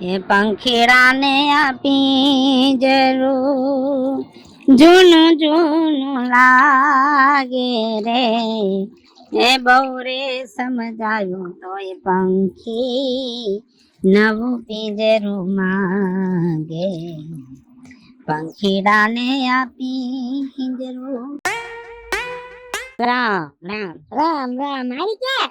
એ પંખીડાને આપી જરૂર જૂનું જૂનું લાગે રે, એ બહુ રે સમજાયું તો એ પંખી નવું પિંજરું માંગે, પંખીડાને આપી પિંજરું. રામ રામ રામ રામ આવી ગયા.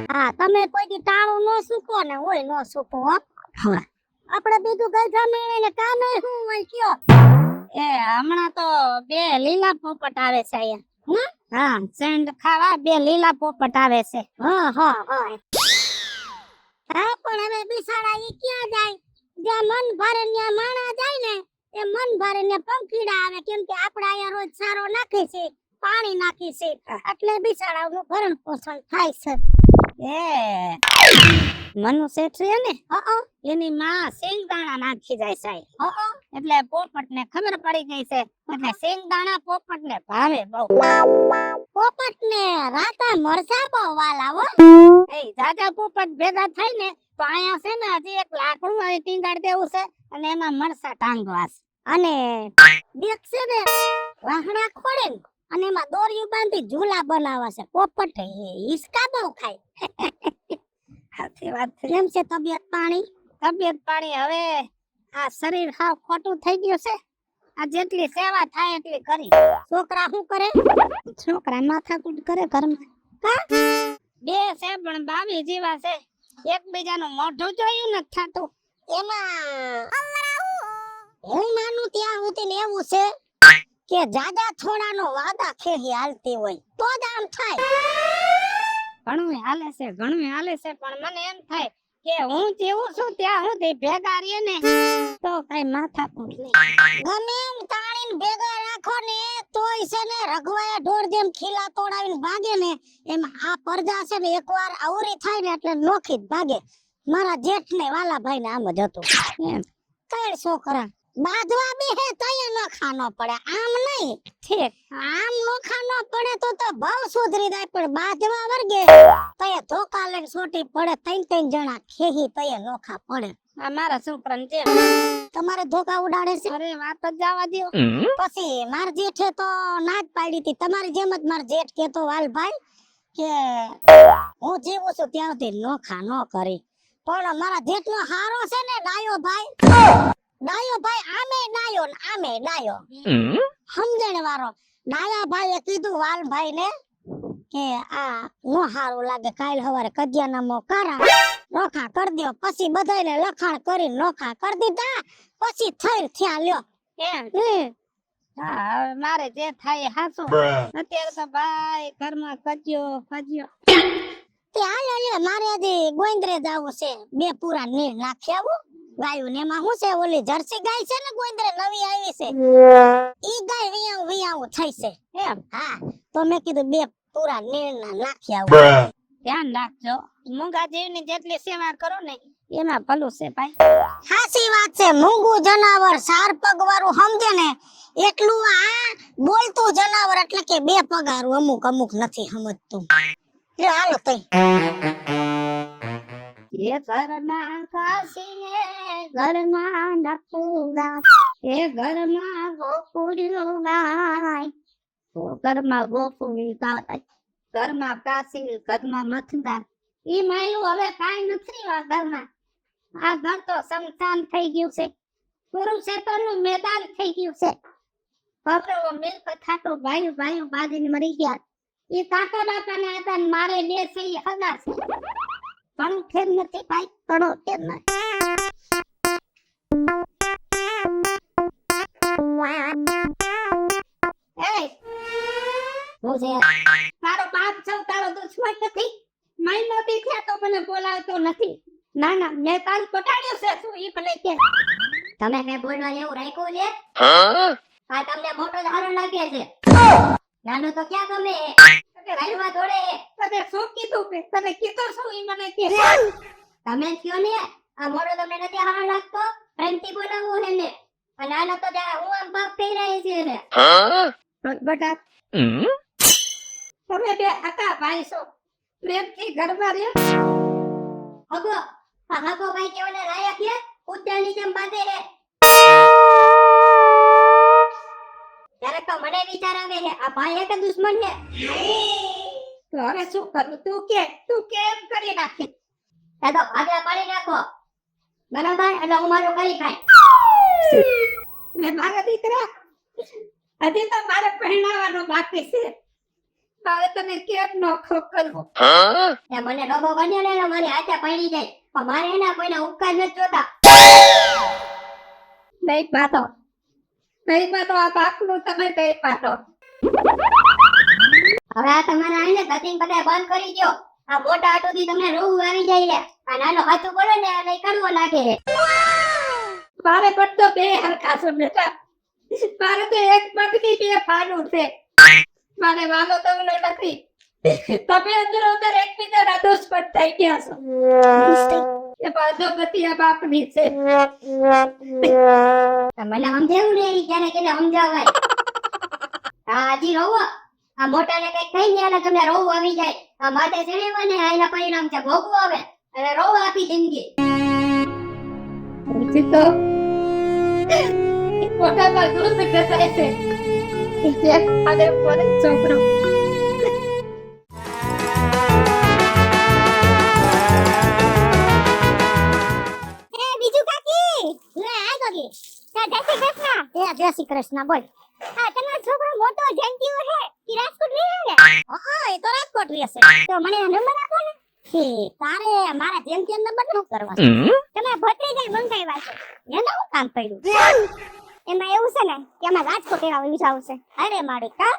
હા તમે કોઈ દી ટાણું નો સૂકો ને હોય નો સૂકો હો. હા આપણે બીજું કઈ કામે ને કામે શું હોય કયો. એ હમણાં તો બે લીલા પોપટ આવે છે અહીંયા. હા સેન્ડ ખાવા બે લીલા પોપટ આવે છે. હા હા હા હા પણ હવે બિસાડા ઈ ક્યાં જાય, જ્યાં મન ભરે ત્યાં માણા જાય ને એ મન ભરે ને પંખીડા આવે, કેમ કે આપણે અહીંયા રોજ સારો નાખે છે, પાણી નાખી છે, એટલે બિસાડાનું ભરણ પોષણ થાય છે. એ મનુ શેઠ છે ને એની માં શેંગદાણા નાખી જાય છે, એટલે પોપટ ને ખબર પડી ગઈ છે, એટલે શેંગદાણા પોપટ ને ભાવે બહુ. પોપટ ને રાતા મરસા બહુ વાલા હો. એ જાજા પોપટ ભેગા થાય ને તો અહીંયા છે ને હજી એક લાકડું અહીં ટીંગાડી દેવું છે અને એમાં મરસા ટાંગવા છે. અને દેખશે ને વાહણા ખોડે ને અને એમાં દોરીયું બાંધી ઝૂલા બનાવવા છે. પોપટ હિસકા બહુ ખાય. સાચી વાત છે. કેમ છે તબિયત પાણી? તબિયત પાણી હવે આ શરીર હાવ ખોટું થઈ ગયું છે. આ જેટલી સેવા થાય એટલી કરી. છોકરા શું કરે? છોકરા માથાકૂટ કરે ઘરમાં. બે છે પણ બાવી જેવા છે, એકબીજાનું મોઢું જોયું નથી થાતું. એમાં હું માનું ત્યાં સુધી ને એવું છે કે જાજા થોડાનો વાદા ખેહી હાલતી હોય તો જ આમ થાય. ઘણું હાલે છે પણ મને એમ થાય કે હું જેવું છું ત્યાં સુધી ભેગા રહીએ ને તો કઈ માથાકૂટ નહીં. ગમે એમ તાણીને ભેગા રાખો ને તોય છે ને રઘવાયા ઢોર જેમ ખીલા તોડાવીને ભાગે ને એમ આ પરજા છે ને એકવાર આવરી થાય ને એટલે નોખી જ ભાગે. મારા જેઠ ને વાલા ભાઈ ને આમ જ હતું. એમ કઈ છોકરા બાંધવા બે હે તય નખા ન પડે, આમ નહીં ઠીક. આમ નોખા ન પડે તો ભાવ સુધરી જાય, પણ બાંધવા વર્ગે તય ધોકા લઈને છોટી પડે. ત્રણ જણા ખેહી તય નોખા પડે. આ મારા છોકરાને જેમ તમારે ધોકા ઉડાડે છે. અરે વાત જ જવા દ્યો. પછી માર જેઠે તો ના જ પાડી હતી, તમારી જેમ જ માર જેઠ કેતો વાલભાઈ કે હું જીવું છું ત્યાં સુધી નોખા ન કરી. પણ મારા જેઠ નો હારો છે ને ડાયો ભાઈ આમે ડાયો ને આમે ડાયો, સમજણ વાળો. ડાયા ભાઈએ કીધું વાલભાઈ ને કે આ નો હારું લાગે, કાલ સવારે કજિયાનામો કરા નોખા કરી દો. પછી બધાને લખાણ કરી નોખા કરી દીધા. પછી થઈર થયા લ્યો. એમ હા હવે મારે જે થાય હાચું. અત્યારે તો ભાઈ ઘરમાં કજ્યો તે હાલ લ્યો, મારે હજી ગોંદરે જાવું છે, બે પૂરા નીર નાખી આવું. ગાયું ને એમાં શું છે, ઓલી જર્સી ગાય છે ને ગોંદરે નવી આવી છે, ઈ ગાય વિયાવું થઈ છે. એમ હા તો મેં કીધું બે પૂરા નીર નાખી આવું. ધ્યાન રાખજો, મૂંગા જીવની જેટલી સેવા કરો ને એમાં ભલું છે ભાઈ. સાચી વાત છે. મૂંગું જનાવર 4 પગ વાળું સમજે ને એટલું આ બોલતું જનાવર એટલે કે 2 પગારું અમુક નથી સમજતું. લે હાલો તઈ એ ઘરમાં કાશીએ ઘરમાં નકુડા, એ ઘરમાં ગોકુળિયો ગાય, ઘરમાં ગોકુળી ગાય, ઘરમાં કાશી, ઘરમાં મથુરા. ઈ માયલું હવે કાંઈ નથી આ ઘરમાં. આ ઘર તો સમશાન થઈ ગયું છે, કુરુક્ષેત્રનું મેદાન થઈ ગયું છે. કપડો મિલ્ક થાટો ભાઈ બાંધીને મરી ગયા. ઈ કાકા બાપાના હતા ને મારે 2 છે ઈ હગા છે. ઘણું ખેર નથી ભાઈ, ઘણો ખેર નથી. તારો બાપ છો, તારો દુશ્મન નથી. મહિનો થી થયા તો મને બોલાવતો નથી. ના મેં કાલ પટાડ્યો છે. શું ઈ ભલે કે તમે મેં બોલવા એવું રાખ્યું છે? આ તમને મોટો ધારણ લાગે છે. નાનો તો ક્યાં ગમે તમે રાઈવા દોડે. તમે શું કીધું કે તમે કીધું શું ઈ મને કે. તમે કયો ને આ મોટો તમને નથી હારણ લાગતો, પ્રેમથી બોલાવું હે ને. અને આનો તો જરા હું આમ બાપ થઈ રહી છે ને. બટા તમે બે આકા ભાઈ છો, પ્રેમથી ઘરમાં રહ્યો. હગો આ હગો ભાઈ કેવને લાયક છે ઉત્તરની જેમ બાંધે છે ત્યારે તો મને વિચાર આવે છે આ ભાઈ એક દુશ્મન છે તો હવે શું કરું તું કેમ કરી નાખી એ તો ભાગલા પાડી નાખો બરાબર એટલે હું મારું કરી ખાય ને મારા દીકરા હજી તો મારે પહેણાવાનું બાકી છે હવે તને કેમ નોખો કરવો એ મને ડોબો બન્યો ને એટલે મારી હાથે પડી જાય પણ મારે એના કોઈને ઉપકાર નથી જોતા નહીં પાતો આ બાપનું તમે નહીં પાતો હવે આ તમારા આઈને ધતિંગ બધા બંધ કરી દો આ મોટા આટોથી તમને રોવું આવી જાય છે આ નાનો હાથું બોલે ને એટલે કડવો લાગે છે મારે પણ તો બે હરખા છે બેટા મારે તો એક પગની બે ફાડું છે મારે વાલો તો નથી તમે અંદર એકબીજાના દુશ્મન થઈ ગયા છો એ બાજુ બધી આ બાપની છે મને સમજાવું ને એ ક્યારે કે સમજાવાય હા હજી રોવો આ મોટાને કઈક થઈ ગયા એટલે તમને રોવું આવી જાય આ માથે ચડેવા ને આ એના પરિણામ છે ભોગવું આવે અને રોવું આખી જિંદગી પછી તો મોટામાં દૂધ ઘસાય છે એક ફાદે પર છોકરો જય શ્રી કૃષ્ણ બોલ હા તમારો છોકરો મોટો જયંતીઓ છે કે રાજકોટ રહે છે હા એ તો રાજકોટ રહે છે તો મને નંબર આપો ને તારે મારા જયંતી નંબર નો કરવા તમે ભત્રીજાઈ મંગાવ્યા છે એનું શું કામ પડ્યું એમાં એવું છે ને કે અમે રાજકોટ એવા વિચાર છે અરે મારી કા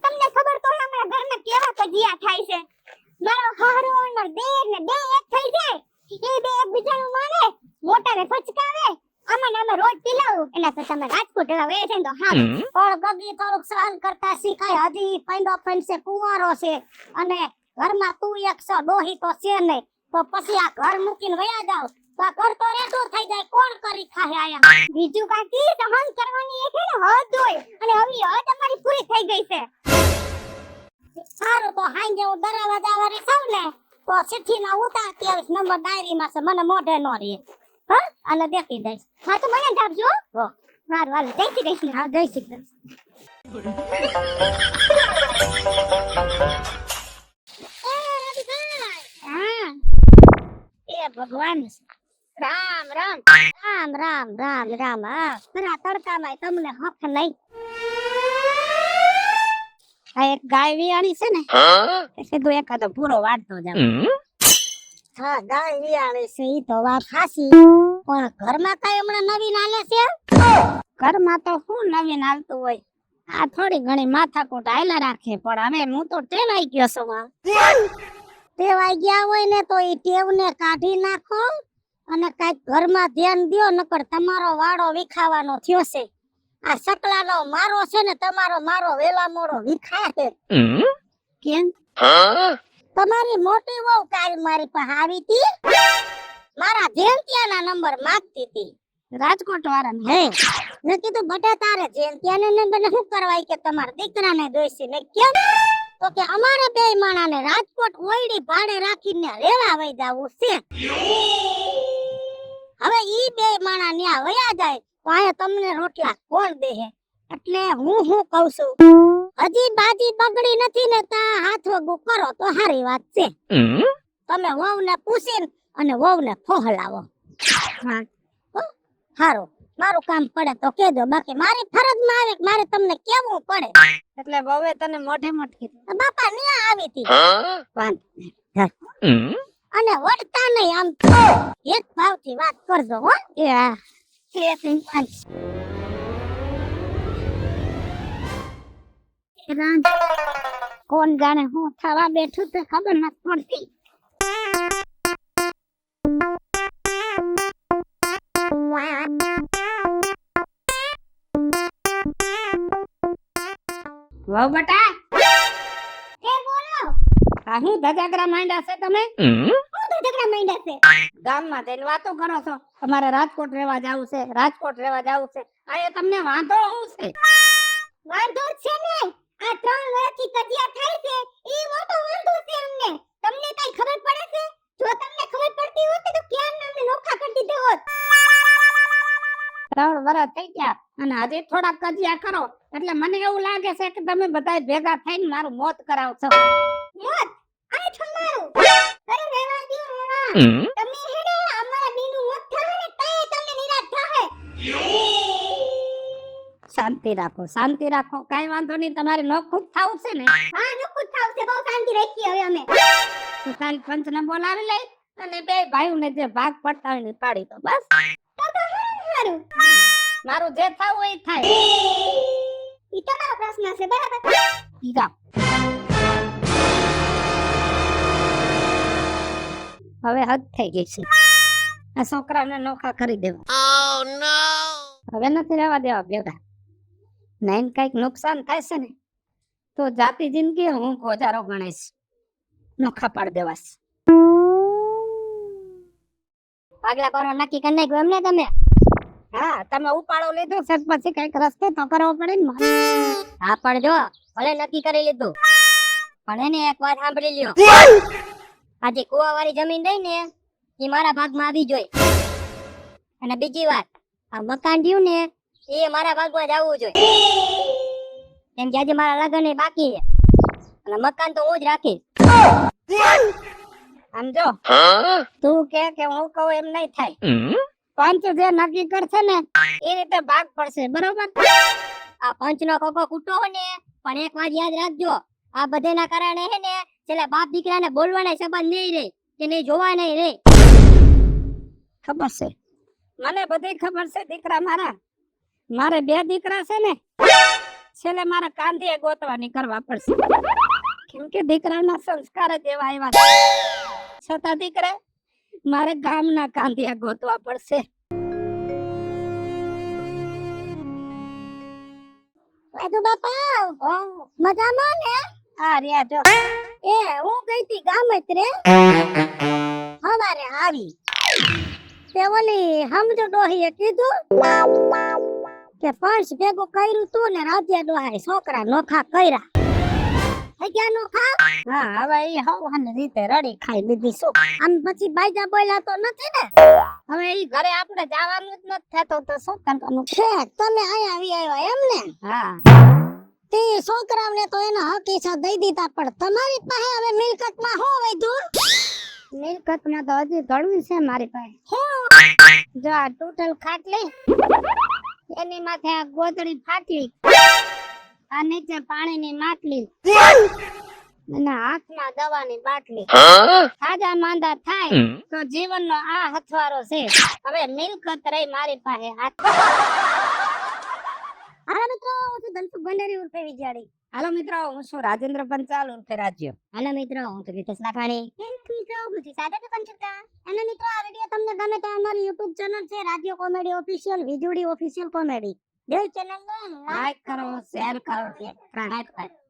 તમને ખબર તો છે અમારા ઘરમાં કેવા કજિયા થાય છે મારો હારો અને દેર ને બે એક થઈ જાય એ બે એકબીજાનું માને મોટાને ફચકાવે આમાં નામે રોજ પીલાવું એટલે તો તમે રાજકોટ એવા વે છે તો હા પણ ગગી થોડુંક સહન કરતા શીખાય હજી પૈંડો પૈંડ કુંવારો છે અને ઘરમાં તું એક સો ડોહી તો છે નહીં તો પછી આ ઘર મૂકીને વયા જાવ તો આ ઘર તો રેડો થઈ જાય કોણ કરી ખાહે આયા બીજું કાકી સહન કરવાની એક ને હદ હોય અને હવે હદ અમારી પૂરી થઈ ગઈ છે સારું તો હાંજે હું દરવાજા વાળી સાવ ને તો ચિઠ્ઠી ના ઉતાર 23 નંબર ડાયરીમાં છે મને મોઢે નો રહે હા અને દેખી દઈશ હા તો મને આપજો હો સારું હાલ જય શ્રી કૃષ્ણ હા જય શ્રી કૃષ્ણ એ ભગવાન રામ રામ રામ રામ રામ રામ હા ખરા તડકામાં તમને હક નહીં આ એક ગાય વિયાણી છે ને સીધું એકાદો પૂરો વાળતો જાવ હા ગાય વિયાણી છે ઈ તો વાત હાસી પણ ઘરમાં કઈ હમણાં નવીન આલે છે ઘરમાં તો શું નવીન આવતું હોય આ થોડી ઘણી માથાકૂટ આયલા રાખે પણ હવે હું તો ટેવાઈ ગયો છું માં ટેવાઈ ગયા હોય ને તો ઈ ટેવને કાઢી નાખો અને કઈક ઘરમાં ધ્યાન દ્યો નકર તમારો વાળો વિખાવાનો થયો છે આ સકલાનો મારો છે ને તમારો મારો વેલા મોડો વિખાય કેમ તમારી મોટી વહુ કાલ મારી પાસે આવી હતી મારા જયંતિયાના નંબર માંગતી હતી રાજકોટ વાળાને હે મેં કીધું બટા તારે જયંતિયાના નંબર શું કરવાય કે તમારા દીકરાને દોઈસી ને કેમ તો કે અમારે બે માણાને રાજકોટ ઓયડી ભાડે રાખીને રેવા વઈ જાવું છે હવે ઈ બે માણા ન્યા વયા જાય તો આયા તમને રોટલા કોણ દેહે એટલે હું કહું છું હજી બાજી બગડી નથી ને તા હાથ વગું કરો તો હારી વાત છે તમે વહુને પૂછીને અને વહુને ફોહલાવો હા હારો મારું કામ પડે તો કેજો બાકી મારી ફરજમાં આવે કે મારે તમને કેવું પડે એટલે બહુએ તને મોઢે મોઢ કીધું બાપા ન્યા આવી હતી અને વળતા નહીં આમ એક ભાવથી વાત કરજો હો એ હા કોણ જાણે હું થવા બેઠું તો ખબર નથી પડતી વાહ બટા એ બોલો આ હું ધજાગરા માંડ્યા છે તમે હું તો ઝઘડા માંડ્યા છે ગામમાં જઈને વાતો કરો છો તમારે રાજકોટ રહેવા જાવું છે રાજકોટ રહેવા જાવું છે આ તમને વાંધો શું છે વાંધો છે ને આ 3 વર્ષથી કજિયા થાય છે ઈ મોટો વાંધો છે અમને તમને કઈ ખબર પડે છે 3 વર્ષ થઈ ગયા અને હજી થોડા કજિયા કરો એટલે મને એવું લાગે છે કે તમે બધા ભેગા થઈને મારું મોત કરાવશો. મોત? આય તમારું. અરે રેવા દો રેવા. તમે હેડે અમારા બીનું મોત થાય ને તઈ તમને નિરાશ થાય. શાંતિ રાખો કાઈ વાંધો નહીં. તમારે નોખું થાવું છે ને? હા નોખું થાવું છે. બહુ શાંતિ રાખી હવે અમે. તો કાલ પંચને બોલાવી લઈ અને બે ભાઈઓને જે ભાગ પડતા હોય ને પાડી દો બસ. મારું જે થાવું હોય એ થાય. ઈ તમારો પ્રશ્ન છે બરાબર. ઈજા હવે હદ થઈ ગઈ છે. આ છોકરાને નોખા કરી દેવા. હવે નથી રહેવા દેવા ભેગા. નહીં કઈક નુકસાન થાય છે ને તો જાતી જિંદગી હું ગોજારો ગણીશ. નોખા પાડી દેવાશ. પાગલા કરો નક્કી કરી નાખ્યું એમને તમે? હા તમે ઉપાડો લીધો છે પછી કઈક રસ્તો તો કરવો પડે ને મારે. હા પણ જો ભલે નક્કી કરી લીધું પણ એને એક વાત સાંભળી લ્યો. આજે કુવાવાળી જમીન રહી ને એ મારા ભાગમાં આવી જોઈએ. અને બીજી વાત આ મકાન રહ્યું ને એ મારા ભાગમાં જ આવવું જોઈએ. કેમ કે આજે મારા લગ્ન એ બાકી છે અને મકાન તો હું જ રાખીશ. સમજો તું કે હું કહું એમ નહીં થાય. પંચ જે નક્કી કરશે ને એ રીતે ભાગ પડશે બરોબર. આ પંચનો કોકો કૂટો હોય ને પણ એક વાત યાદ રાખજો આ બધાના કારણે હે ને છેલ્લે બાપ દીકરાને બોલવાના સંબંધ નહીં રહે કે નહીં જોવા નહીં રહે. ખબર છે મને બધી ખબર છે દીકરા મારા. મારે 2 દીકરા છે ને છેલ્લે મારા કાંધીએ ગોતવાની કરવા પડશે. કેમ કે દીકરાના સંસ્કાર જ એવા આવ્યા છતાં દીકરા મારે ગામના કાંધિયા ગોતવા પડશે. તો બાપા મજામાં ને? આ રહ્યા જો એ હું ગઈ તી ગામે જ રે અમારે આવી તે ઓલી સમજો ડોહીએ કીધું કે પંચ ભેગું કર્યું તું ને રાજ્યા ડોહાએ છોકરા નોખા કર્યા. ગયા નોખા? હા હવે ઈ હવાની રીતે રડી ખાઈ લીધી. શું આમ પછી બાઈજા બોલ્યા તો નથી ને? હવે ઈ ઘરે આપણે જવાનું જ નથી થતું તો શું કરવાનું છે? તમે અહીંયા આવી આવ્યા એમ ને? હા તે છોકરાઓને તો એના હક હિસ્સા દઈ દીધા પણ તમારી પાસે હવે મિલકતમાં શું વધ્યું? મિલકતમાં તો હજી ઘણું છે મારી પાસે. જો આ ટોટલ ખાટલી એની માથે આ ગોદડી ફાટલી આ નીચે પાણીની માટલી અને હાથમાં દવાની બાટલી. ખાજા માંદા થાય તો જીવનનો આ હથવારો છે. હવે મિલકત રહી મારી પાસે હાથ. હાલો મિત્રો હું છું ધનસુખ ભંડારી ઉર્ફે વિજયાડી. હાલો મિત્રો હું છું રાજેન્દ્ર પંચાલ ઉર્ફે રાજ્ય. હાલો મિત્રો હું છું રીતેશ લાખાણી. મિત્રો હું છું સાગર પંચકા. અને મિત્રો આ વિડિયો તમને ગમે તો અમારી YouTube ચેનલ છે રાજ્ય કોમેડી ઓફિશિયલ વિજુડી ઓફિશિયલ કોમેડી. બે ચેનલ ને લાઈક કરો શેર કરો સબસ્ક્રાઇબ કરો.